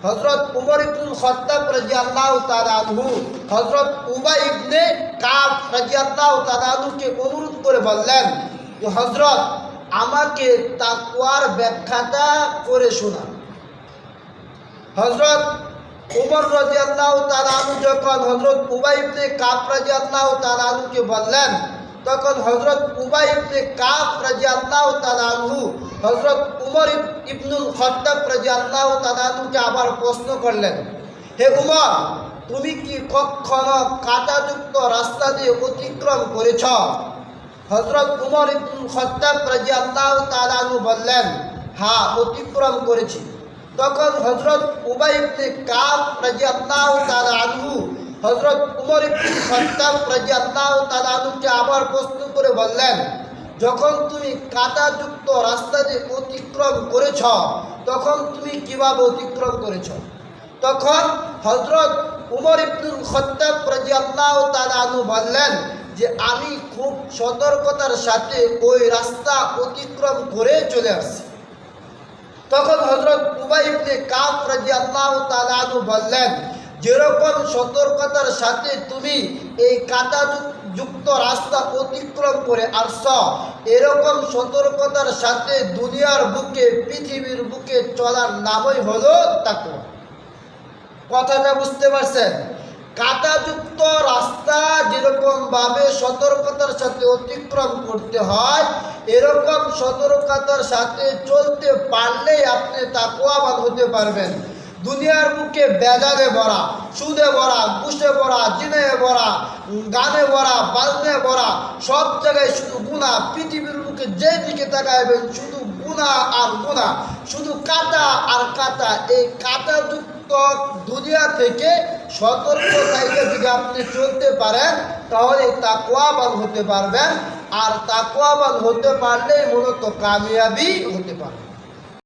হযরত উমর ইবনুল খাত্তাব রাদিয়াল্লাহু তাআলা আনহু হযরত উবাই ইবনে কাব রাদিয়াল্লাহু তাআলা আনহুকে অনুরোধ করে বললেন যে হযরত আমাকে তাকওয়ার ব্যাখ্যাটা করে শোনান। হযরত উমর রাদিয়াল্লাহু তাআলা আনহু যখন হযরত উবাই ইবনে কাব রাদিয়াল্লাহু তাআলা আনহুকে বললেন, তখন হযরত উবাই ইবনে কাব রাদিয়াল্লাহু তাআলা আনহু হযরত উমর ইবনুল খাত্তাব রাদিয়াল্লাহু তাআলা আনহুকে আবার প্রশ্ন করলেন, হে উমর, তুমি কি কখনো কাঁটাযুক্ত রাস্তা দিয়ে অতিক্রম করেছ? হযরত উমর ইবনুল খাত্তাব রাদিয়াল্লাহু তাআলা আনহু বললেন, হ্যাঁ, অতিক্রম করেছি। তখন হযরত উবাই ইবনে কাব রাদিয়াল্লাহু তাআলা আনহু হযরত উমর ইবনুল খাত্তাব রাদিয়াল্লাহু তাআলা আনহুকে আবার প্রশ্ন করে বললেন, যখন তুমি কাঁটাযুক্ত রাস্তা দিয়ে অতিক্রম করেছ, তখন তুমি কিভাবে অতিক্রম করেছ? তখন হযরত উমর ইবনুল খাত্তাব রাদিয়াল্লাহু তাআলা আনহু বললেন যে আমি খুব সতর্কতার সাথে ওই রাস্তা অতিক্রম করে চলে আসছি। তখন হযরত উবাই ইবনে কাব রাদিয়াল্লাহু তাআলা আনহু বললেন, যেরকম সতর্কতার সাথে তুমি এই কাঁটাযুক্ত রাস্তা অতিক্রম করে আসছ, এরকম সতর্কতার সাথে দুনিয়ার বুকে, পৃথিবীর বুকে চলার নামই হলো তাকওয়া। কথাটা বুঝতে পারছেন? কাঁটাযুক্ত রাস্তা যেরকম ভাবে সতর্কতার সাথে অতিক্রম করতে হয়, এরকম সতর্কতার সাথে চলতে পারলেই আপনি তাকওয়াবান হতে পারবেন। দুনিয়ার বুকে বেজালে ভরা, সুদে ভরা, ঘুষে ভরা, জিনায় ভরা, গানে ভরা, বাজনে ভরা, সব জায়গায় শুধু গুনাহ। পৃথিবীর বুকে যেদিকে তাকাইবেন শুধু গুনাহ আর গুনাহ, শুধু কাঁটা আর কাঁটা। এই কাঁটাযুক্ত দুনিয়া থেকে সতর্ক থেকে যদি আপনি চলতে পারেন, তাহলে তাকওয়াবান হতে পারবেন। আর তাকওয়াবান হতে পারলেই মূলত কামিয়াবি হতে পারবেন।